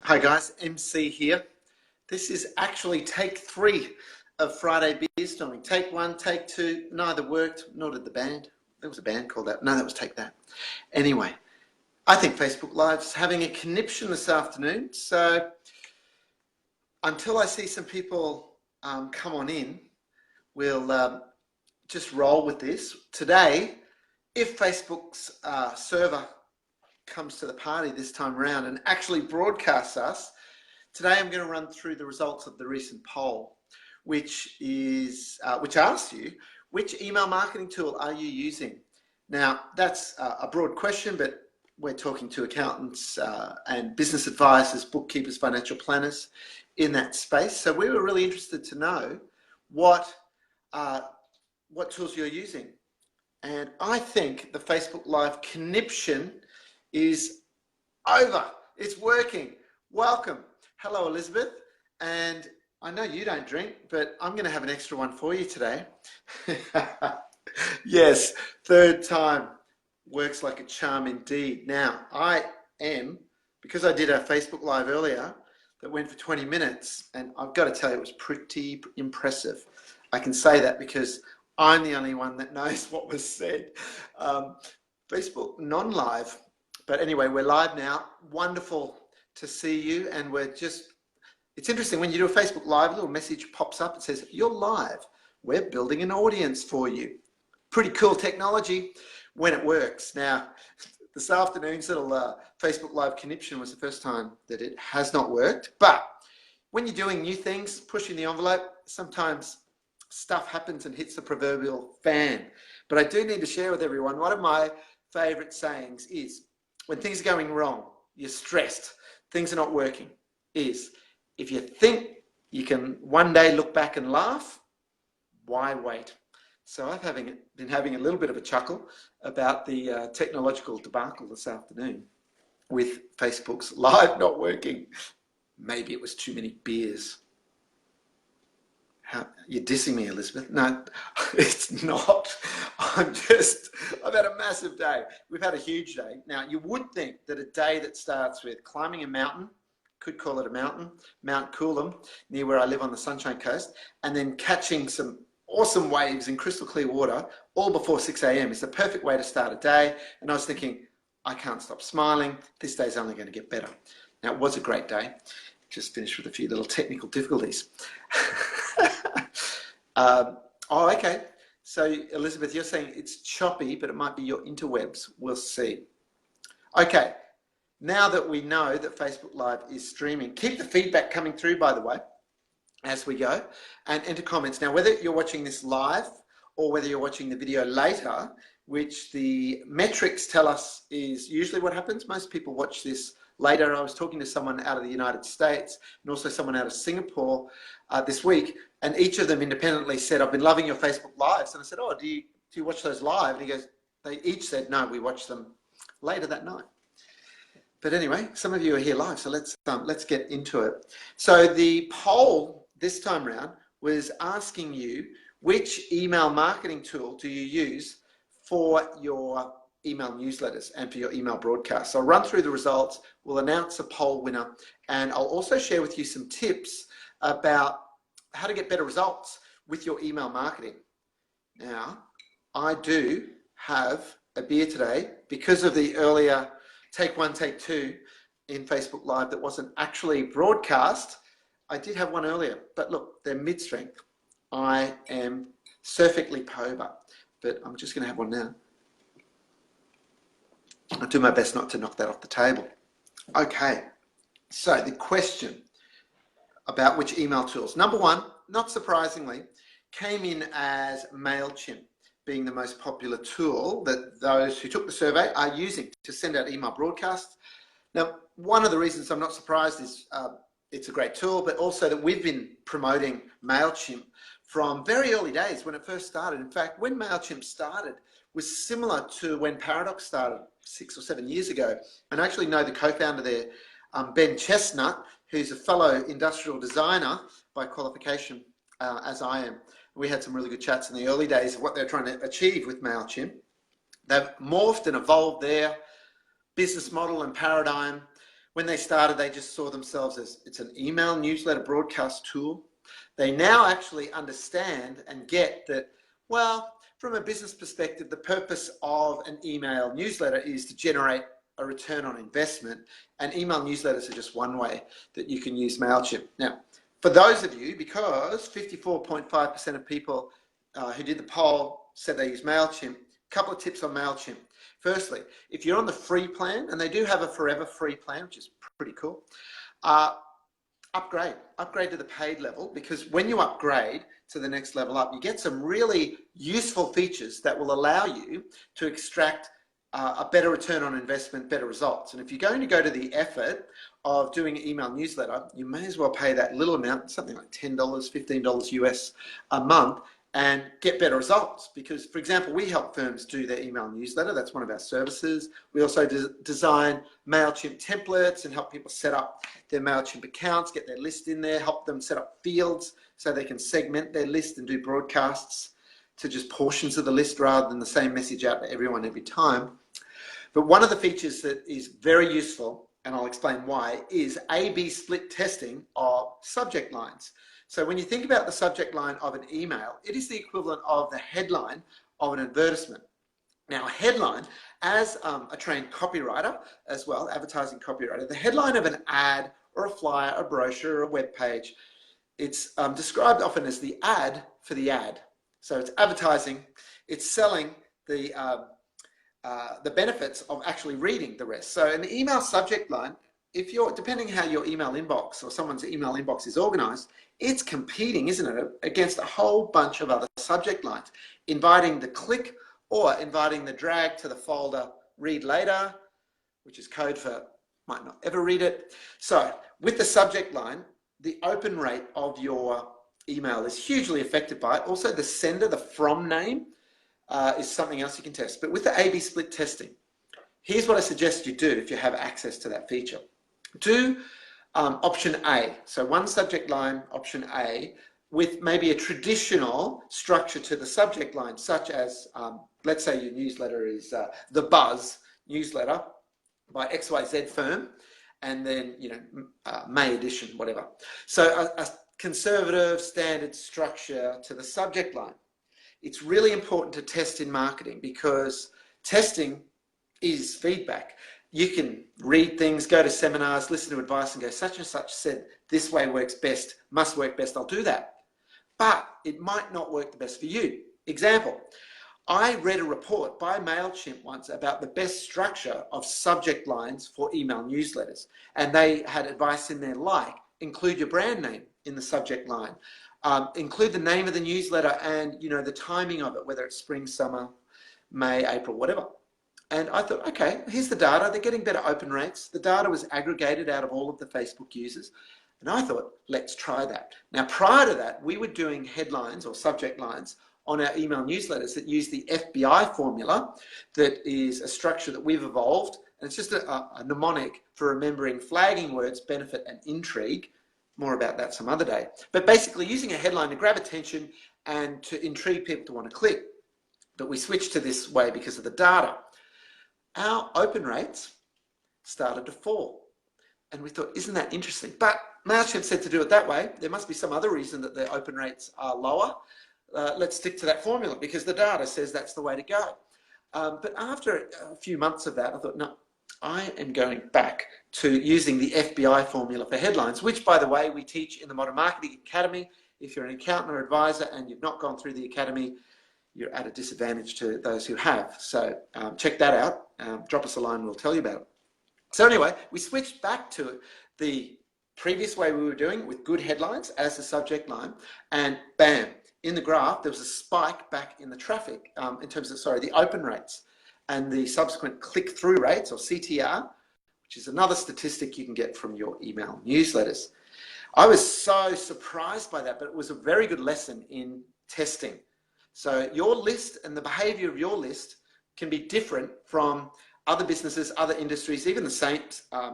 Hi guys, MC here. This is actually take 3 of Friday Beer Storming. Take 1, take 2, neither worked, nor did the band. There was a band called that. No, that was Take That. Anyway, I think Facebook Live's having a conniption this afternoon. So until I see some people come on in, we'll just roll with this. Today, if Facebook's server comes to the party this time around and actually broadcasts us, today I'm going to run through the results of the recent poll, which asks you, which email marketing tool are you using? Now, that's a broad question, but we're talking to accountants and business advisors, bookkeepers, financial planners in that space. So we were really interested to know what tools you're using. And I think the Facebook Live conniption is over. It's working. Welcome. Hello, Elizabeth. And I know you don't drink, but I'm going to have an extra one for you today. Yes, third time works like a charm indeed. Now, because I did a Facebook Live earlier that went for 20 minutes, and I've got to tell you, it was pretty impressive. I can say that because I'm the only one that knows what was said. Facebook non-live. But anyway, we're live now. Wonderful to see you. And it's interesting when you do a Facebook Live, a little message pops up. It says, you're live. We're building an audience for you. Pretty cool technology when it works. Now, this afternoon's little Facebook Live conniption was the first time that it has not worked. But when you're doing new things, pushing the envelope, sometimes stuff happens and hits the proverbial fan. But I do need to share with everyone, one of my favorite sayings is, when things are going wrong, you're stressed, things are not working, is if you think you can one day look back and laugh, why wait? So I've been having a little bit of a chuckle about the technological debacle this afternoon with Facebook's Live not working. Maybe it was too many beers. You're dissing me, Elizabeth. No, it's not. I've had a massive day. We've had a huge day. Now, you would think that a day that starts with climbing a mountain, could call it a mountain, Mount Coolum, near where I live on the Sunshine Coast, and then catching some awesome waves in crystal clear water, all before 6 a.m. is the perfect way to start a day. And I was thinking, I can't stop smiling. This day's only going to get better. Now, it was a great day. Just finished with a few little technical difficulties. Okay. So, Elizabeth, you're saying it's choppy, but it might be your interwebs. We'll see. Okay. Now that we know that Facebook Live is streaming, keep the feedback coming through, by the way, as we go, and enter comments. Now, whether you're watching this live or whether you're watching the video later, which the metrics tell us is usually what happens. Most people watch this later. I was talking to someone out of the United States and also someone out of Singapore this week, and each of them independently said, I've been loving your Facebook Lives. And I said, oh, do you watch those live? And they each said, no, we watch them later that night. But anyway, some of you are here live, so let's get into it. So the poll this time round was asking you, which email marketing tool do you use for your email newsletters and for your email broadcasts? So I'll run through the results, we'll announce a poll winner, and I'll also share with you some tips about how to get better results with your email marketing. Now, I do have a beer today because of the earlier take 1, take 2 in Facebook Live that wasn't actually broadcast. I did have one earlier, but look, they're mid-strength. I am perfectly sober, but I'm just going to have one now. I'll do my best not to knock that off the table. Okay, so the question about which email tools. Number one, not surprisingly, came in as MailChimp, being the most popular tool that those who took the survey are using to send out email broadcasts. Now, one of the reasons I'm not surprised is it's a great tool, but also that we've been promoting MailChimp from very early days when it first started. In fact, when MailChimp started was similar to when Paradox started 6 or 7 years ago. And I actually know the co-founder there, Ben Chestnut, who's a fellow industrial designer by qualification, as I am. We had some really good chats in the early days of what they're trying to achieve with MailChimp. They've morphed and evolved their business model and paradigm when they started, they just saw themselves as it's an email newsletter broadcast tool. They now actually understand and get that, well, from a business perspective, the purpose of an email newsletter is to generate a return on investment, and email newsletters are just one way that you can use MailChimp. Now, for those of you, because 54.5% of people who did the poll said they use MailChimp, a couple of tips on MailChimp. Firstly, if you're on the free plan, and they do have a forever free plan, which is pretty cool, upgrade to the paid level, because when you upgrade to the next level up, you get some really useful features that will allow you to extract a better return on investment, better results. And if you're going to go to the effort of doing an email newsletter, you may as well pay that little amount, something like $10, $15 US a month, and get better results. Because, for example, we help firms do their email newsletter. That's one of our services. We also design MailChimp templates and help people set up their MailChimp accounts, get their list in there, help them set up fields so they can segment their list and do broadcasts to just portions of the list rather than the same message out to everyone every time. But one of the features that is very useful, and I'll explain why, is A/B split testing of subject lines. So when you think about the subject line of an email, it is the equivalent of the headline of an advertisement. Now, a headline, as a trained copywriter as well, advertising copywriter, the headline of an ad or a flyer, a brochure, or a web page, it's described often as the ad for the ad. So it's advertising, it's selling the benefits of actually reading the rest. So an email subject line, if you're, depending how your email inbox or someone's email inbox is organized, it's competing, isn't it, against a whole bunch of other subject lines, inviting the click or inviting the drag to the folder read later, which is code for might not ever read it. So with the subject line, the open rate of your email is hugely affected by it. Also, the sender, the from name, is something else you can test. But with the A/B split testing, here's what I suggest you do if you have access to that feature. Do option A. So one subject line, option A, with maybe a traditional structure to the subject line, such as, let's say your newsletter is The Buzz newsletter by XYZ firm, and then, May edition, whatever. So a conservative standard structure to the subject line. It's really important to test in marketing, because testing is feedback. You can read things, go to seminars, listen to advice and go, such and such said this way works best, must work best, I'll do that. But it might not work the best for you. Example, I read a report by MailChimp once about the best structure of subject lines for email newsletters. And they had advice in there like, include your brand name in the subject line. Include the name of the newsletter and, the timing of it, whether it's spring, summer, May, April, whatever. And I thought, okay, here's the data. They're getting better open rates. The data was aggregated out of all of the Facebook users. And I thought, let's try that. Now, prior to that, we were doing headlines or subject lines on our email newsletters that use the FBI formula, that is a structure that we've evolved. And it's just a mnemonic for remembering flagging words, benefit, and intrigue. More about that some other day. But basically using a headline to grab attention and to intrigue people to want to click. But we switched to this way because of the data. Our open rates started to fall. And we thought, isn't that interesting? But MailChimp said to do it that way. There must be some other reason that the open rates are lower. Let's stick to that formula because the data says that's the way to go. But after a few months of that, I thought, no, I am going back to using the FBI formula for headlines, which, by the way, we teach in the Modern Marketing Academy. If you're an accountant or advisor and you've not gone through the academy, you're at a disadvantage to those who have. So check that out. Drop us a line, we'll tell you about it. So anyway, we switched back to the previous way we were doing with good headlines as the subject line, and bam, in the graph, there was a spike back in the traffic in terms of, the open rates and the subsequent click-through rates, or CTR, which is another statistic you can get from your email newsletters. I was so surprised by that, but it was a very good lesson in testing. So your list and the behavior of your list can be different from other businesses, other industries, even the same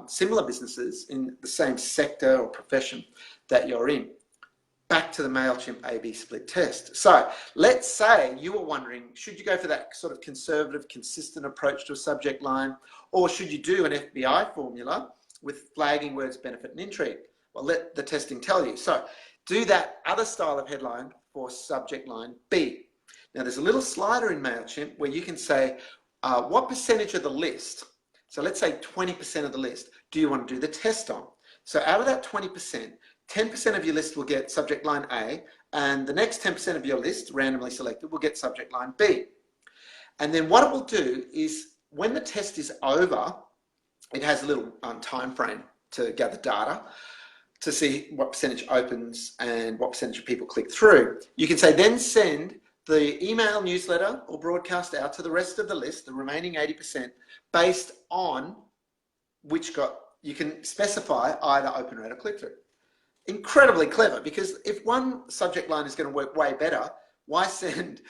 similar businesses in the same sector or profession that you're in. Back to the MailChimp A/B split test. So let's say you were wondering, should you go for that sort of conservative, consistent approach to a subject line, or should you do an FBI formula with flagging words, benefit and intrigue. Well, let the testing tell you. So do that other style of headline for subject line B. Now there's a little slider in MailChimp where you can say, what percentage of the list, so let's say 20% of the list, do you want to do the test on? So out of that 20%, 10% of your list will get subject line A, and the next 10% of your list, randomly selected, will get subject line B. And then what it will do is, when the test is over, it has a little time frame to gather data to see what percentage opens and what percentage of people click through. You can say, then send the email newsletter or broadcast out to the rest of the list, the remaining 80%, based on which you can specify either open rate or click through. Incredibly clever, because if one subject line is going to work way better, why send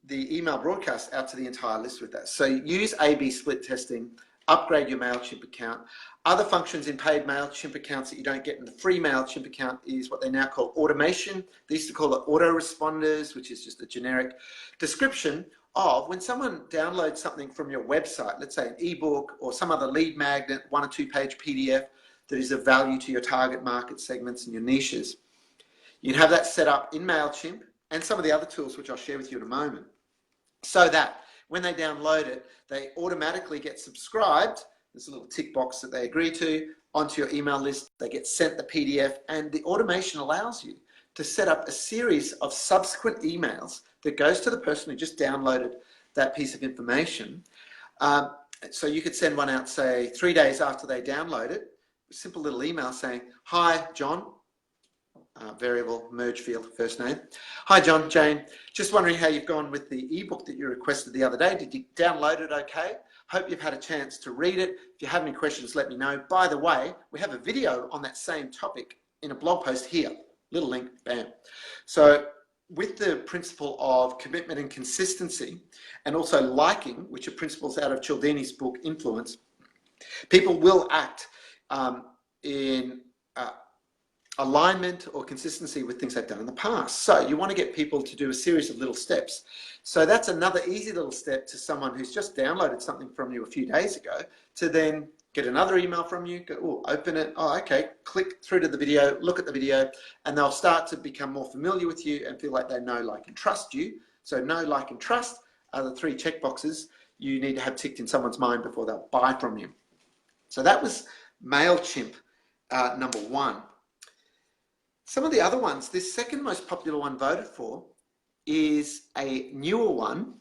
the email broadcast out to the entire list with that? So use A/B split testing, upgrade your MailChimp account. Other functions in paid MailChimp accounts that you don't get in the free MailChimp account is what they now call automation. They used to call it autoresponders, which is just a generic description of when someone downloads something from your website, let's say an ebook or some other lead magnet, 1 or 2 page PDF that is of value to your target market segments and your niches. You can have that set up in MailChimp and some of the other tools, which I'll share with you in a moment, so that when they download it, they automatically get subscribed. There's a little tick box that they agree to onto your email list. They get sent the PDF, and the automation allows you to set up a series of subsequent emails that goes to the person who just downloaded that piece of information. So you could send one out, say, 3 days after they download it, a simple little email saying, hi, John, variable merge field, first name. Hi, John, Jane, just wondering how you've gone with the ebook that you requested the other day. Did you download it okay? Hope you've had a chance to read it. If you have any questions, let me know. By the way, we have a video on that same topic in a blog post here. Little link, bam. So with the principle of commitment and consistency, and also liking, which are principles out of Cialdini's book, Influence, people will act in alignment or consistency with things they've done in the past. So you want to get people to do a series of little steps. So that's another easy little step to someone who's just downloaded something from you a few days ago, to then get another email from you, go, oh, open it, oh, okay, click through to the video, look at the video, and they'll start to become more familiar with you and feel like they know, like, and trust you. So know, like, and trust are the 3 checkboxes you need to have ticked in someone's mind before they'll buy from you. So that was MailChimp number 1. Some of the other ones, this second most popular one voted for is a newer one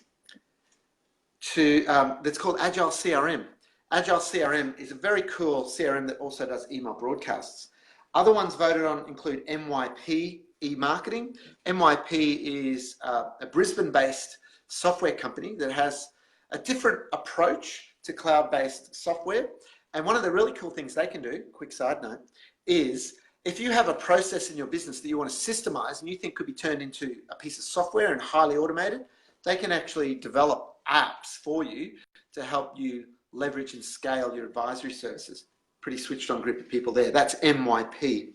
that's called Agile CRM. Agile CRM is a very cool CRM that also does email broadcasts. Other ones voted on include MYP eMarketing. MYP is a Brisbane-based software company that has a different approach to cloud-based software. And one of the really cool things they can do, quick side note, is if you have a process in your business that you want to systemize and you think could be turned into a piece of software and highly automated, they can actually develop apps for you to help you leverage and scale your advisory services. Pretty switched on group of people there. That's MYP.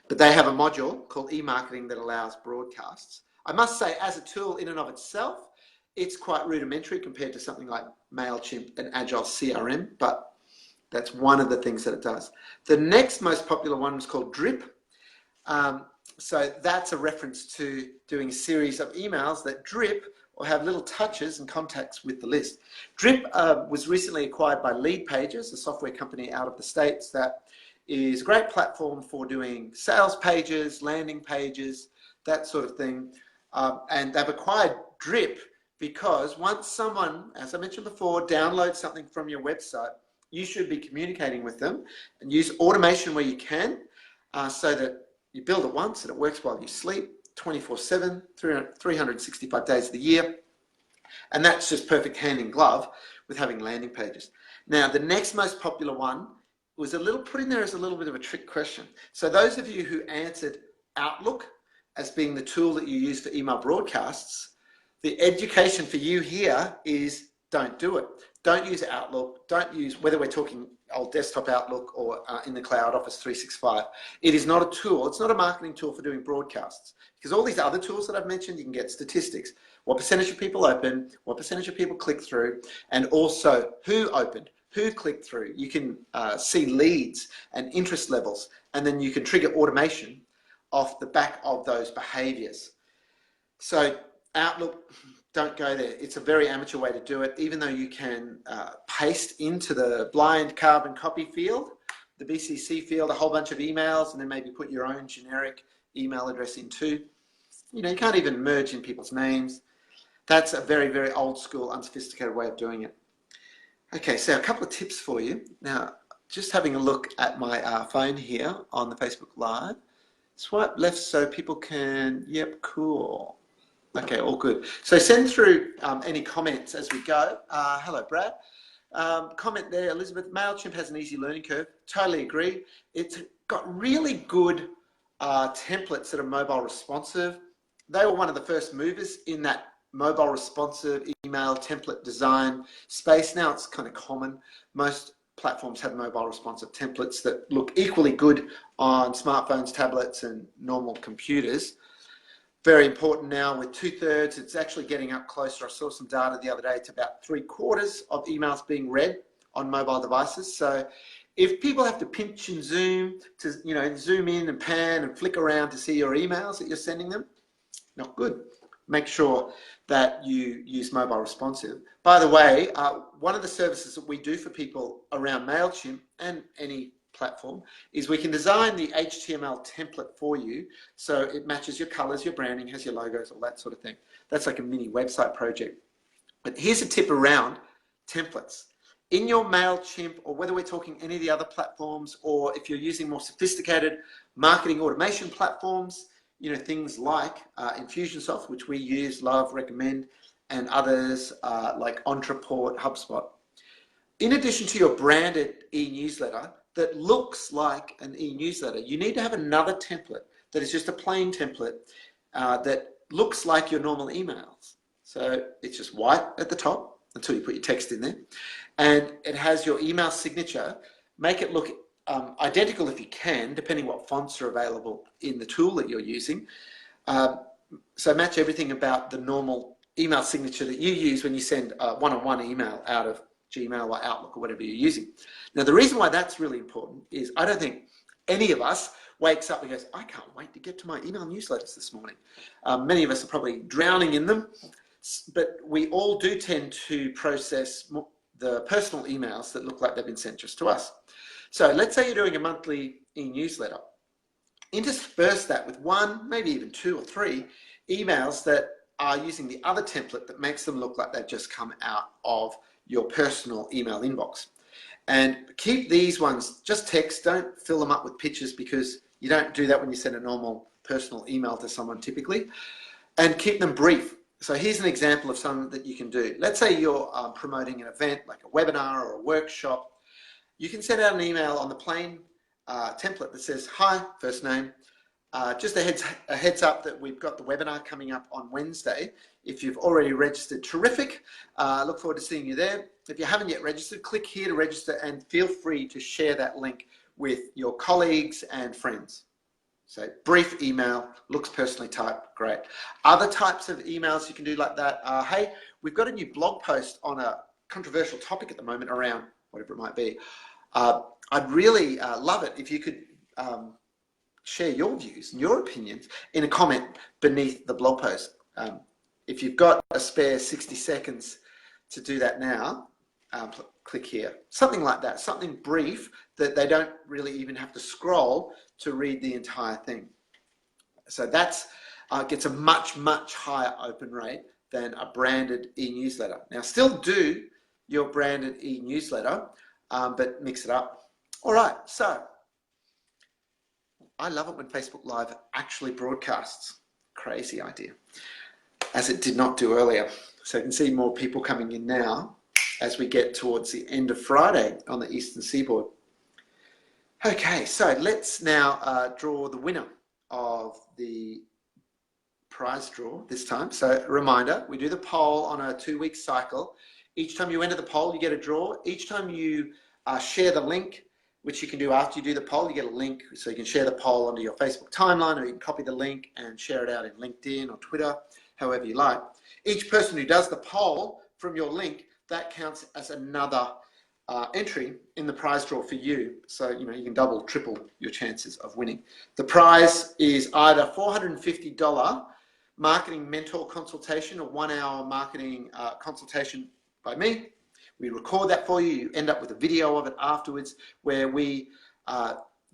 But they have a module called eMarketing that allows broadcasts. I must say, as a tool in and of itself, it's quite rudimentary compared to something like MailChimp and Agile CRM, but that's one of the things that it does. The next most popular one was called Drip. So that's a reference to doing a series of emails that drip or have little touches and contacts with the list. Drip was recently acquired by Leadpages, a software company out of the States that is a great platform for doing sales pages, landing pages, that sort of thing. And they've acquired Drip because once someone, as I mentioned before, downloads something from your website, you should be communicating with them and use automation where you can, so that you build it once and it works while you sleep, 24/7, 365 days of the year. And that's just perfect hand in glove with having landing pages. Now, the next most popular one was put in there as a little bit of a trick question. So those of you who answered Outlook as being the tool that you use for email broadcasts, the education for you here is don't do it. Don't use Outlook. Don't use, whether we're talking old desktop Outlook or in the cloud, Office 365. It is not a tool. It's not a marketing tool for doing broadcasts. Because all these other tools that I've mentioned, you can get statistics. What percentage of people open, what percentage of people click through, and also who opened, who clicked through. You can see leads and interest levels, and then you can trigger automation off the back of those behaviors. So Outlook, don't go there. It's a very amateur way to do it, even though you can paste into the blind carbon copy field, the BCC field, a whole bunch of emails, and then maybe put your own generic email address in too. You know, you can't even merge in people's names. That's a very, very old school, unsophisticated way of doing it. Okay, so a couple of tips for you. Now, just having a look at my phone here on the Facebook Live. Swipe left so people can, yep, cool. Okay, all good. So send through any comments as we go. Hello, Brad. Comment there, Elizabeth. MailChimp has an easy learning curve. Totally agree. It's got really good templates that are mobile responsive. They were one of the first movers in that mobile responsive email template design space. Now it's kind of common. Most platforms have mobile responsive templates that look equally good on smartphones, tablets, and normal computers. Very important now with 2/3, it's actually getting up closer. I saw some data the other day, it's about 3/4 of emails being read on mobile devices. So if people have to pinch and zoom to, you know, zoom in and pan and flick around to see your emails that you're sending them, not good. Make sure that you use mobile responsive. By the way, one of the services that we do for people around MailChimp and any platform is we can design the HTML template for you so it matches your colors, your branding, has your logos, all that sort of thing. That's like a mini website project. But here's a tip around templates. In your MailChimp, or whether we're talking any of the other platforms, or if you're using more sophisticated marketing automation platforms, you know, things like Infusionsoft, which we use, love, recommend, and others like Ontraport, HubSpot. In addition to your branded e-newsletter that looks like an e-newsletter, you need to have another template that is just a plain template that looks like your normal emails. So it's just white at the top until you put your text in there. And it has your email signature. Make it look identical if you can, depending what fonts are available in the tool that you're using. So match everything about the normal email signature that you use when you send a one-on-one email out of Gmail or Outlook or whatever you're using. Now, the reason why that's really important is I don't think any of us wakes up and goes, I can't wait to get to my email newsletters this morning. Many of us are probably drowning in them, but we all do tend to process the personal emails that look like they've been sent just to us. So let's say you're doing a monthly e-newsletter. Intersperse that with one, maybe even 2 or 3 emails that are using the other template that makes them look like they've just come out of your personal email inbox. And keep these ones just text, don't fill them up with pictures because you don't do that when you send a normal personal email to someone typically. And keep them brief. So here's an example of something that you can do. Let's say you're promoting an event like a webinar or a workshop. You can send out an email on the plain template that says, hi, first name. Just a heads up that we've got the webinar coming up on Wednesday. If you've already registered, terrific. Look forward to seeing you there. If you haven't yet registered, click here to register and feel free to share that link with your colleagues and friends. So brief email, looks personally typed, great. Other types of emails you can do like that are, hey, we've got a new blog post on a controversial topic at the moment around whatever it might be. I'd really love it if you could share your views and your opinions in a comment beneath the blog post. If you've got a spare 60 seconds to do that now, click here. Something like that, something brief that they don't really even have to scroll to read the entire thing. So that's gets a much, much higher open rate than a branded e-newsletter. Now, still do your branded e-newsletter, but mix it up. All right, so I love it when Facebook Live actually broadcasts. Crazy idea, as it did not do earlier. So you can see more people coming in now as we get towards the end of Friday on the Eastern Seaboard. Okay, so let's now draw the winner of the prize draw this time. So a reminder, we do the poll on a 2-week cycle. Each time you enter the poll, you get a draw. Each time you share the link, which you can do after you do the poll, you get a link so you can share the poll onto your Facebook timeline, or you can copy the link and share it out in LinkedIn or Twitter, however you like. Each person who does the poll from your link, that counts as another entry in the prize draw for you. So, you know, you can double, triple your chances of winning. The prize is either $450 marketing mentor consultation or 1 hour marketing consultation by me. We record that for you. You end up with a video of it afterwards where we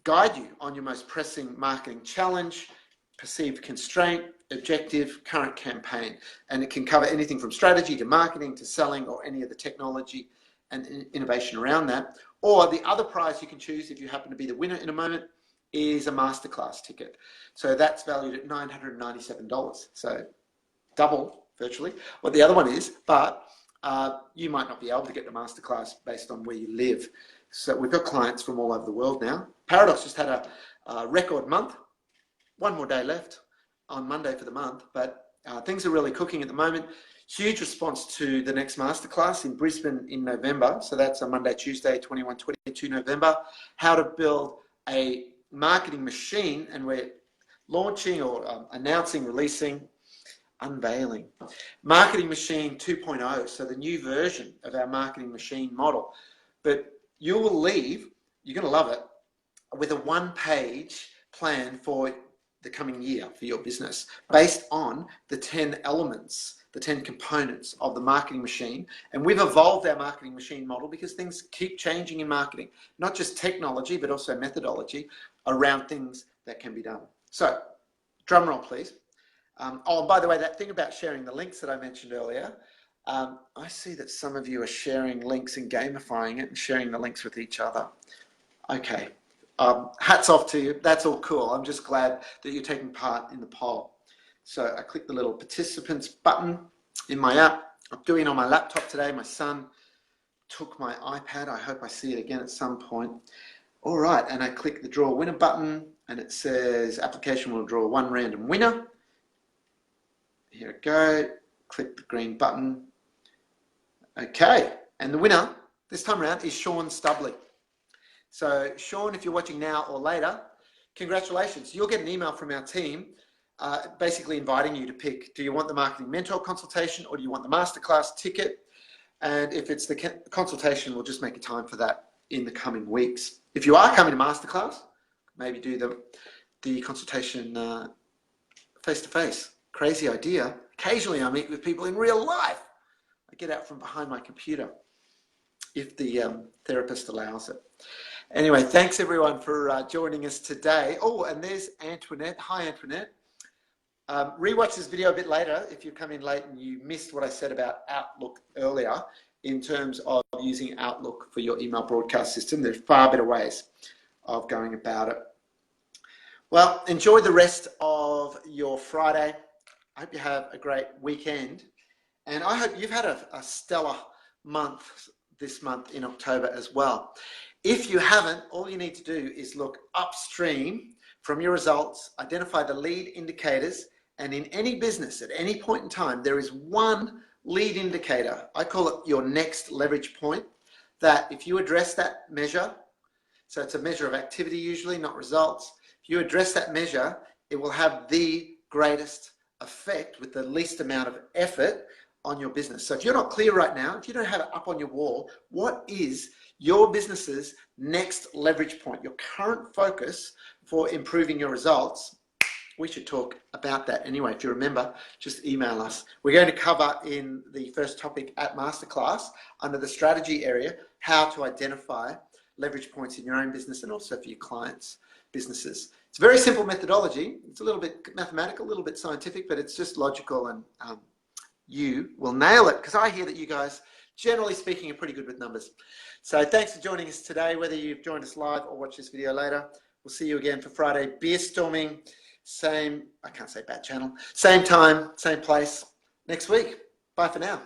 guide you on your most pressing marketing challenge, perceived constraint, objective, current campaign. And it can cover anything from strategy to marketing to selling or any of the technology and innovation around that. Or the other prize you can choose if you happen to be the winner in a moment is a masterclass ticket. So that's valued at $997. So double virtually what the other one is, but you might not be able to get the masterclass based on where you live. So we've got clients from all over the world now. Paradox just had a record month. One more day left on Monday for the month, but things are really cooking at the moment. Huge response to the next masterclass in Brisbane in November. So that's a Monday, Tuesday, 21, 22 November. How to build a marketing machine, and we're launching or announcing, releasing, unveiling Marketing Machine 2.0. So the new version of our marketing machine model. But you will leave, you're going to love it, with a one-page plan for the coming year for your business based on the 10 elements, the 10 components of the marketing machine. And we've evolved our marketing machine model because things keep changing in marketing, not just technology, but also methodology around things that can be done. So, drum roll, please. Oh, and by the way, that thing about sharing the links that I mentioned earlier, I see that some of you are sharing links and gamifying it and sharing the links with each other. Okay. Hats off to you. That's all cool. I'm just glad that you're taking part in the poll. So I click the little participants button in my app. I'm doing it on my laptop today. My son took my iPad. I hope I see it again at some point. All right. And I click the draw winner button and it says application will draw one random winner. Here we go. Click the green button. Okay. And the winner this time around is Sean Stubley. So Sean, if you're watching now or later, congratulations. You'll get an email from our team basically inviting you to pick, do you want the marketing mentor consultation or do you want the masterclass ticket? And if it's the consultation, we'll just make a time for that in the coming weeks. If you are coming to masterclass, maybe do the consultation face-to-face. Crazy idea. Occasionally I meet with people in real life. I get out from behind my computer if the therapist allows it. Anyway, thanks everyone for joining us today. Oh, and there's Antoinette. Hi, Antoinette. Rewatch this video a bit later if you come in late and you missed what I said about Outlook earlier in terms of using Outlook for your email broadcast system. There's far better ways of going about it. Well, enjoy the rest of your Friday. I hope you have a great weekend. And I hope you've had a stellar month this month in October as well. If you haven't, all you need to do is look upstream from your results, identify the lead indicators, and in any business at any point in time, there is one lead indicator. I call it your next leverage point, that if you address that measure, so it's a measure of activity usually, not results. If you address that measure, it will have the greatest effect with the least amount of effort on your business. So if you're not clear right now, if you don't have it up on your wall, what is your business's next leverage point, your current focus for improving your results? We should talk about that anyway. If you remember, just email us. We're going to cover in the first topic at Masterclass under the strategy area, how to identify leverage points in your own business and also for your clients' businesses. It's a very simple methodology. It's a little bit mathematical, a little bit scientific, but it's just logical, and you will nail it because I hear that you guys, generally speaking, are pretty good with numbers. So thanks for joining us today, whether you've joined us live or watch this video later. We'll see you again for Friday beer storming. Same, I can't say bad channel, same time, same place next week. Bye for now.